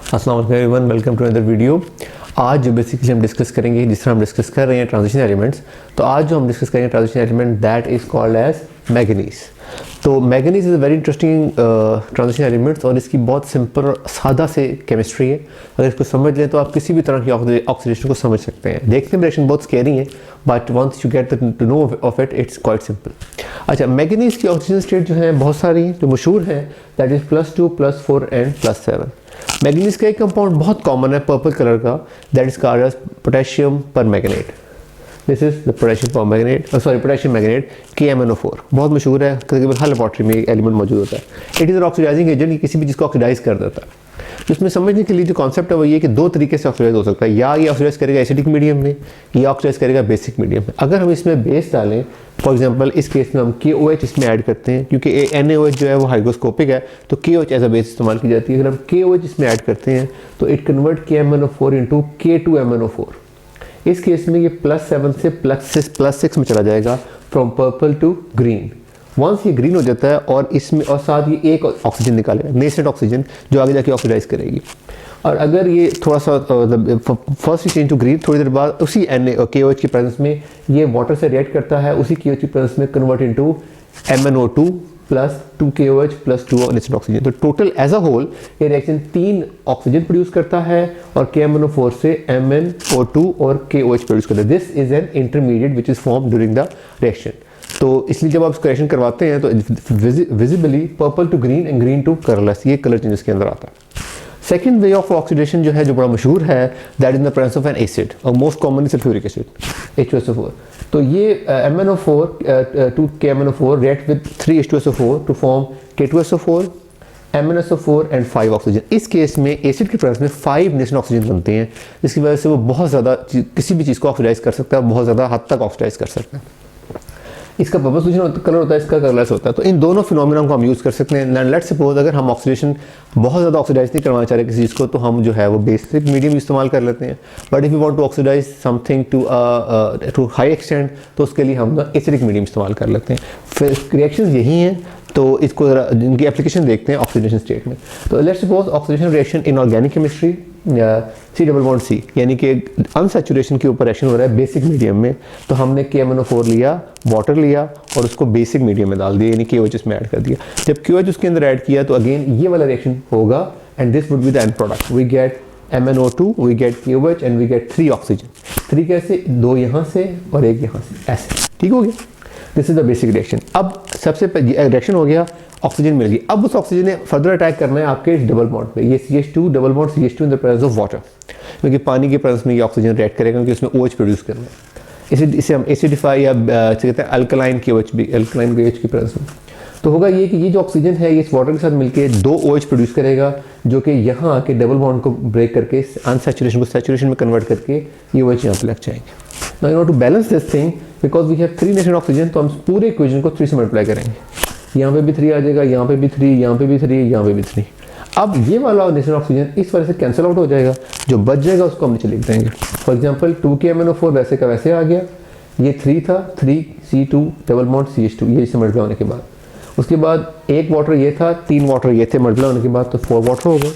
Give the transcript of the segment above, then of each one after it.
अस्सलाम वालेकुम everyone, welcome to another video. आज जो बेसिकली हम डिस्कस करेंगे, जिस तरह हम डिस्कस कर रहे हैं ट्रांजिशन एलिमेंट्स, तो आज जो हम डिस्कस करेंगे transition element that is called as manganese. तो manganese is a very interesting transition elements और इसकी बहुत सिंपल सादा से केमिस्ट्री है। अगर इसको समझ लें तो आप किसी भी तरह की ऑक्सीडेशन को समझ सकते हैं। देखने में रिएक्शन बहुत स्केरी है, but once you get to know of it, it's quite simple. अच्छा, मैंगनीज की ऑक्सीजन स्टेट जो है बहुत सारी हैं, जो मशहूर हैं दैट इज़ +2, +4 एंड +7। मैंगनीज का एक कंपाउंड बहुत कॉमन है पर्पल कलर का, that is called as potassium permanganate. This is the potassium permanganate, sorry potassium manganate, KMnO4। बहुत मशहूर है, तकरीबन हर लेबॉर्ट्री में एलिमेंट मौजूद होता है। इट इज़ ऑक्सीडाइजिंग एजेंट, किसी भी चीज़ को ऑक्सीडाइज कर देता है। इसमें समझने के लिए जो कॉन्सेप्ट है वो ये कि दो तरीके से ऑक्सीडाइज हो सकता है, या ये ऑक्सीडाइज करेगा एसिडिक मीडियम में, या ऑक्सीडाइज करेगा बेसिक मीडियम में। अगर हम इसमें बेस डालें, फॉर एग्जांपल इस केस में हम KOH इसमें ऐड करते हैं, क्योंकि NaOH जो है वो हाइड्रोस्कोपिक है, तो KOH एज अ बेस इस्तेमाल की जाती है। अगर हम KOH इसमें ऐड करते हैं तो it convert KMnO4 into K2MnO4। इस केस में ये +7 से +6 में चला जाएगा, from purple to green. Once ये ग्रीन हो जाता है और इसमें और साथ ये एक ऑक्सीजन निकालेगा, नेसेंट ऑक्सीजन, जो आगे जाके ऑक्सीडाइज करेगी। और अगर ये थोड़ा सा फर्स्ट चेंज टू ग्रीन, थोड़ी देर बाद उसी KOH की प्रेजेंस में ये वाटर से रिएक्ट करता है, उसी KOH की प्रेजेंस में convert into MnO2 plus 2 KOH plus 2 nascent oxygen. तो टोटल एज अ होल ये रिएक्शन 3 ऑक्सीजन प्रोड्यूस करता है और KMnO4 से MnO2 और KOH प्रोड्यूस करता है। This is an intermediate which is form during the reaction. तो इसलिए जब आप इसको रिएक्शन करवाते हैं तो visibly purple to green and green to colourless, ये कलर चेंजेस के अंदर आता है। सेकेंड वे ऑफ ऑक्सीडेशन जो है, जो बड़ा मशहूर है, that is the presence of an acid और most commonly sulphuric acid, H2SO4। तो ये MnO4 to KMnO4 react with 3H2SO4 to form K2SO4, MnSO4 and 5 oxygen. इस केस में एसिड की प्रेजेंस में 5 नेसेंट ऑक्सीजन बनते हैं, जिसकी वजह से वो बहुत ज़्यादा किसी भी चीज़ को ऑक्सीडाइज कर सकता है, बहुत ज़्यादा हद तक ऑक्सीडाइज कर सकता है। इसका पर्पस कलर होता है, इसका कलरलेस होता है। तो इन दोनों फिनोमिना को हम यूज़ कर सकते हैं। लेट्स सपोज अगर हम ऑक्सीडेशन बहुत ज़्यादा ऑक्सीडाइज नहीं करवाना चाह रहे किसी चीज़ को, तो हम जो है वो बेसिक मीडियम इस्तेमाल कर लेते हैं। But if you want to oxidise something to high extent, तो उसके लिए हम एसिडिक मीडियम इस्तेमाल कर लेते हैं। फिर रिएक्शंस यही हैं, तो इसको ज़रा जिनकी एप्लीकेशन देखते हैं ऑक्सीडेशन स्टेट में। तो let's suppose oxidation reaction in organic chemistry, C++C, यानी कि अनसैचुरेशन के ऊपर रिएक्शन हो रहा है बेसिक मीडियम में। तो हमने KMnO4 लिया, वाटर लिया और उसको बेसिक मीडियम में डाल दिया, यानी KOH इसमें ऐड कर दिया। जब KOH उसके अंदर ऐड किया तो अगेन ये वाला रिएक्शन होगा and this would be the end product. We get MnO2, we get KOH and we get 3 oxygen. 3 कैसे? 2 यहाँ से और 1 यहाँ से, ऐसे। ठीक हो गया? This is the basic reaction. अब सबसे पहले रिएक्शन हो गया, ऑक्सीजन मिल गई। अब उस ऑक्सीजन ने फर्दर अटैक करना है आपके डबल बॉन्ड पे। ये CH2 double bond CH2 in the presence of water, क्योंकि पानी के प्रेजेंस में ये ऑक्सीजन रिएक्ट करेगा, क्योंकि उसमें OH प्रोड्यूस करना है। इसे हम एसिडिफाई या कहते हैं अल्कलाइन KOH भी, अल्कलाइन KOH की प्रेजेंस में। तो होगा ये कि ये जो ऑक्सीजन है ये इस वाटर के साथ मिलकर 2 OH प्रोड्यूस करेगा, जो कि यहाँ आके डबल बॉन्ड को ब्रेक करके अनसैचुरेशन को सैचुरेशन में कन्वर्ट करके ये OH यहाँ पे लग जाएंगे। Now in order to balance this thing, because we have 3 nascent oxygen, तो हम पूरे इक्वेशन को 3 से मल्टीप्लाई करेंगे। यहाँ पे भी 3 आ जाएगा, यहाँ पे भी 3, यहाँ पे भी 3, यहाँ पे भी 3। अब ये वाला नेसेंट ऑक्सीजन इस वजह से कैंसिल आउट हो जाएगा, जो बच जाएगा उसको हम नीचे लिख देंगे। फॉर एग्जांपल 2 KMnO4 वैसे का वैसे आ गया, ये 3 था, 3C2 डबल बॉन्ड CH2, ये इससे मल्टीप्लाई होने के बाद। उसके बाद 1 वाटर ये था, 3 वाटर ये थे, मल्टीप्लाई होने के बाद तो 4 वाटर हो गए।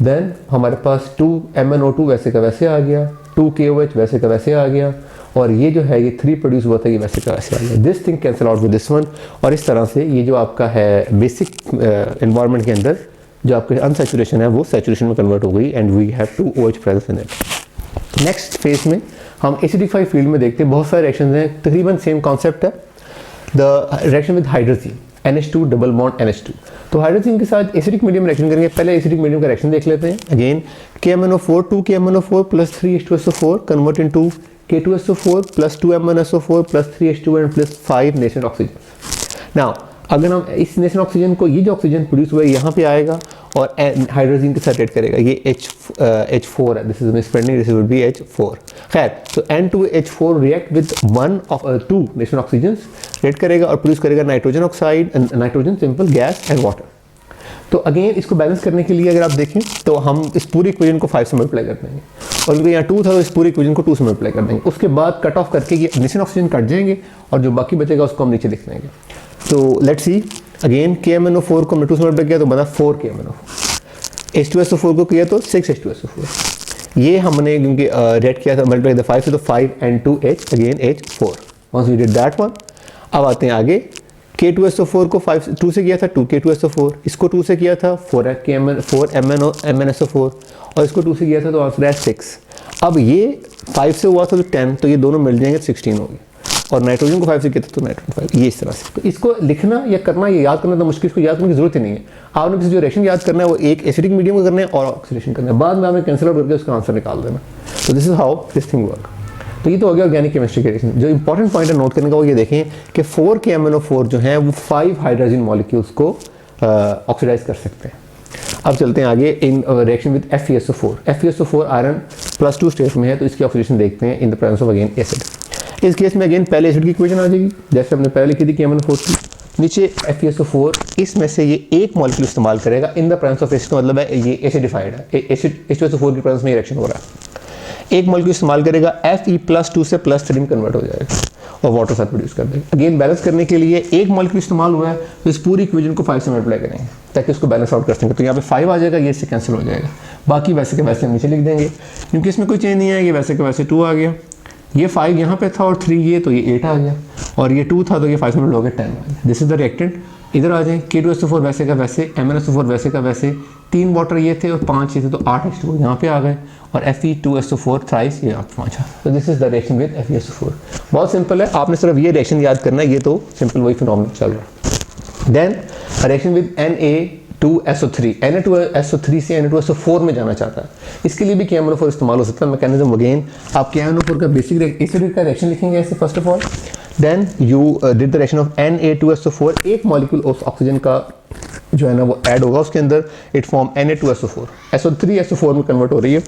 देन हमारे पास 2 MnO2 वैसे का वैसे आ गया, 2 KOH वैसे का वैसे आ गया, और ये जो है ये 3 प्रोड्यूस हुआ था, ये वैसे का वैसे आ गया। This thing cancel out with this one. और इस तरह से ये जो आपका है बेसिक एनवायरनमेंट के अंदर जो आपके अनसैचुरेशन है वो सैचुरेशन में कन्वर्ट हो गई and we have 2 OH presence in it. Next phase में हम एसिडिफाइड फील्ड में देखते हैं, बहुत सारे रिएक्शन हैं, तकरीबन सेम कॉन्सेप्ट है। The reaction with hydrogen, NH2 double bond NH2। तो हाइड्रोजन के साथ एसिडिक मीडियम रिएक्शन करेंगे। पहले एसिडिक मीडियम का रिएक्शन देख लेते हैं। Again KMnO4 2 KMnO4 plus 3H2SO4 convert into K2SO4 plus 2 MnSO4 plus 3H2 and plus 5 nascent oxygen. Now अगर हम इस नेसेंट ऑक्सीजन को, ये जो ऑक्सीजन प्रोड्यूस हुआ है यहाँ पे आएगा और हाइड्रोजन के साथ रिएक्ट करेगा। ये H4 है, this is misprinting, this would B H4। खैर, तो N2H4 react with 1 of 2 nascent oxygen, react करेगा और प्रोड्यूस करेगा nitrogen oxide, nitrogen simple gas and water. तो अगेन इसको बैलेंस करने के लिए अगर आप देखें तो हम इस पूरी इक्वेशन को 5 से मल्टीप्लाई कर देंगे, और क्योंकि यहाँ 2 था तो इस पूरी इक्वेशन को 2 से मल्टीप्लाई कर देंगे। उसके बाद कट ऑफ करके ये नेसेंट ऑक्सीजन कट जाएंगे और जो बाकी बचेगा उसको हम नीचे लिख देंगे। तो लेट्स सी, अगेन KMnO4 को हमने 2 से मल्टीप्लाई किया तो बना 4 KMnO4। H2SO4 को किया तो 6H2SO4। ये हमने क्योंकि रेड किया था मल्टीप्लाई द 5 से तो 5N2H again H4। Once we did that one, अब आते हैं आगे। K2SO4 को 2 से किया था 2K2SO4, इसको 2 से किया था 4MnSO4 और इसको 2 से किया था तो आंसर है 6। अब ये 5 से हुआ था तो 10, तो ये दोनों मिल जाएंगे 16 होगी। और नाइट्रोजन को 5 से किया था तो नाइट्रोजन 5, ये इस तरह से। तो इसको लिखना या करना, ये याद करना तो मुश्किल, इसको याद करने की जरूरत ही नहीं है। आपने किसी जो रिएक्शन याद करना है वो एक एसिडिक मीडियम को करना है और ऑक्सीडेशन करना है, बाद में आपने कैंसिल आउट करके उसका आंसर निकाल देना। तो this is how this thing work. तो ये तो हो गया ऑर्गेनिक केमिस्ट्री के रिएक्शन। जो इंपॉर्टेंट पॉइंट है नोट करने का वो ये देखें कि 4KMnO4 जो है वो 5 हाइड्रोजन मॉलिक्यूल्स को ऑक्सीडाइज कर सकते हैं। अब चलते हैं आगे in reaction with FeSO4। FeSO4 iron +2 state में है, तो इसकी ऑक्सीडेशन देखते हैं in the presence of again acid. इस केस में अगेन पहले एसिड की इक्वेशन आ जाएगी जैसे हमने पहले लिखी थी KMnO4 की। नीचे FeSO4, इसमें से ये एक मॉलिक्यूल इस्तेमाल करेगा इन द प्रेजेंस ऑफ एसिड, मतलब है ये एसिडिफाइड है, एसिड H2SO4 की प्रेजेंस में रिएक्शन हो रहा है। एक मॉलिक्यूल इस्तेमाल करेगा, Fe+2 से +3 में कन्वर्ट हो जाएगा और वाटर साथ प्रोड्यूस कर देगा। अगेन बैलेंस करने के लिए एक मॉलिक्यूल इस्तेमाल हुआ है, तो इस पूरी इक्वेशन को 5 से मल्टीप्लाई करेंगे ताकि उसको बैलेंस आउट कर सकें। तो यहाँ पे 5 आ जाएगा, ये इससे कैंसिल हो जाएगा, बाकी वैसे के वैसे हम नीचे लिख देंगे क्योंकि इसमें कोई चेंज नहीं आएगी। वैसे के वैसे 2 आ गया, ये 5 यहाँ पे था और 3 ये, तो ये 8 आ गया, और ये 2 था तो ये 5 से मल्टीप्लाई हो गया 10 आ गया। This is the reactant. इधर आ जाए, K2SO4 वैसे का वैसे, MnSO4 वैसे का वैसे, 3 वाटर ये थे और 5 ये थे तो 8 H2O यहाँ पे आ गए, और Fe2SO4 थ्राइस ये आप 5 आ। तो this is the reaction with FeSO4। बहुत सिंपल है, आपने सिर्फ ये रिएक्शन याद करना है, ये तो सिंपल वही फिनोमेनन चल रहा है। Then reaction with Na2SO3। Na2SO3 से Na2SO4 में जाना चाहता है, इसके लिए भी KMnO4 इस्तेमाल हो सकता है। मैकेनिज्म अगेन आप KMnO4 का बेसिक एसिड का रिएक्शन लिखेंगे ऐसे first of all. Then you did the reaction of Na2SO4, एक मॉलिक्यूल ऑफ ऑक्सीजन का जो है ना वो ऐड होगा उसके अंदर, इट फॉर्म Na2SO4, SO3SO4 में कन्वर्ट हो रही है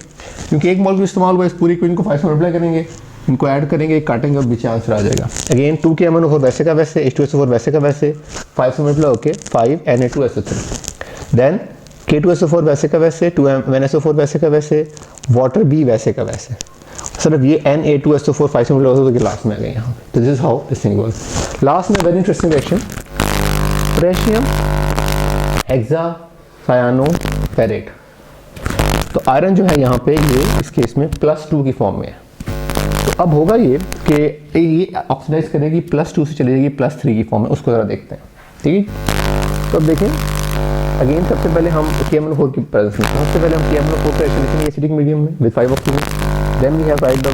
क्योंकि एक मॉलिक्यूल इस्तेमाल हुआ। इस पूरी इक्वेशन को 5 से मल्टीप्लाई करेंगे, इनको ऐड करेंगे, काटेंगे और बीच आंसर आ जाएगा। अगेन 2KMnO4 वैसे का वैसे, H2SO4 वैसे का वैसे, 5 से मल्टीप्लाई होके 5 Na2SO3। देन K2SO4 वैसे का वैसे, 2MnSO4 वैसे का वैसे, वाटर भी वैसे का वैसे। सिर्फ ये Na2SO4 5 से मल्टीप्लाई होता है तो लास्ट में आ गए यहाँ पे। तो this is how this thing works. Last में वेरी इंटरेस्टिंग रिएक्शन, पोटेशियम हेक्सासायानोफेरेट। तो आयरन जो है यहाँ पे ये इस केस में +2 की फॉर्म में है। तो अब होगा ये कि ये ऑक्सीडाइज करेगी, +2 से चली जाएगी +3 की फॉर्म में, उसको ज़रा देखते हैं, ठीक है। तो अब देखें अगेन सबसे पहले हम KMnO4 की प्रेजेंस में, सबसे पहले हम KMnO4 का रिएक्शन लिखेंगे एसिडिक मीडियम में with 5 oxygen. Then we have write the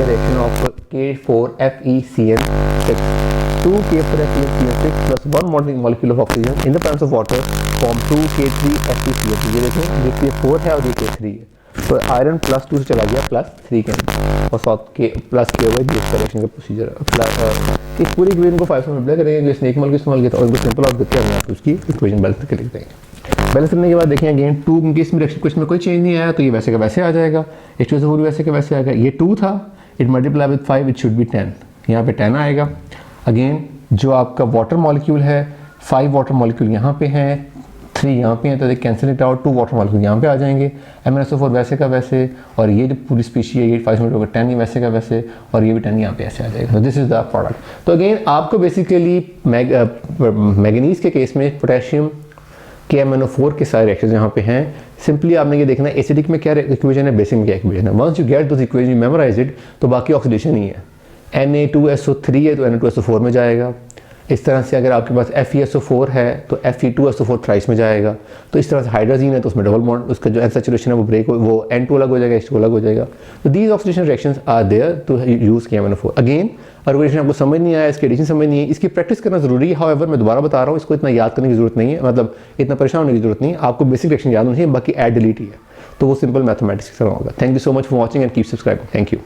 reaction of K4FeCN6, 2K4FeCN6 plus 1 molecule of oxygen in the presence of water form 2K3FeCN3। ये देखें ये K4 है और ये K3 है, तो आयरन +2 से चला गया +3 के अंदर और साथ के प्लस के हुए जिस रिएक्शन का प्रोसीजर। इस पूरी इक्वेशन को 5 से मल्टीप्लाई करेंगे, जिसने एक मॉलिक्यूल इस्तेमाल किया था और इनको सिंपल आउट करके हम आपको उसकी इक्वेशन बैलेंस करके लिख देंगे। बैलेंस करने के बाद देखें अगेन 2, क्योंकि इसमें रिएक्शन कुछ में कोई चेंज नहीं आया तो ये वैसे का वैसे आ जाएगा। H2SO4 वैसे का वैसे आएगा, ये 2 था, it multiply with 5 it should be 10, यहाँ पे 10 आएगा। अगेन जो आपका वाटर मॉलिक्यूल है, 5 वाटर मॉलिक्यूल यहाँ पे हैं, 3 यहाँ पे हैं, तो cancel it out, 2 water molecule यहाँ पे आ जाएंगे। MnSO4 वैसे का वैसे, और ये जो पूरी स्पीशी है ये 5 मिनट होगा 10 वैसे का वैसे, और ये भी 10 यहाँ पे ऐसे आ जाएगा। तो दिस इज द प्रोडक्ट। तो अगेन आपको बेसिकली मैग्नीज के केस में पोटेशियम KMnO4 के सारे रिएक्शंस यहाँ पे हैं। सिंपली आपने ये देखना है एसिडिक में क्या इक्वेशन है, बेसिक में क्या इक्वेशन है। Once you get this equation, you memorise it, तो बाकी ऑक्सीडेशन ही है। Na2SO3 है तो Na2SO4 में जाएगा। इस तरह से अगर आपके पास FeSO4 है तो Fe2SO4 थ्राइस में जाएगा। तो इस तरह से हाइड्रोजन है तो उसमें डबल बॉन्ड, उसका जो सैचुरेशन है वो ब्रेक, वो N2 अलग हो जाएगा, H2 अलग हो जाएगा। तो these oxidation reactions are there to use KMnO4। Again organisation आपको समझ नहीं आया, इसकी एडिशन समझ नहीं है, इसकी प्रैक्टिस करना जरूरी है। हाउएवर मैं दोबारा बता रहा हूँ, इसको इतना याद करने की जरूरत नहीं है, मतलब इतना परेशान होने की जरूरत नहीं है। आपको बेसिक रिएक्शन याद होनी है, बाकी ऐड डिलीट ही है, तो वो सिंपल मैथमेटिक्स की तरह होगा। Thank you so much for watching and keep subscribing. Thank you.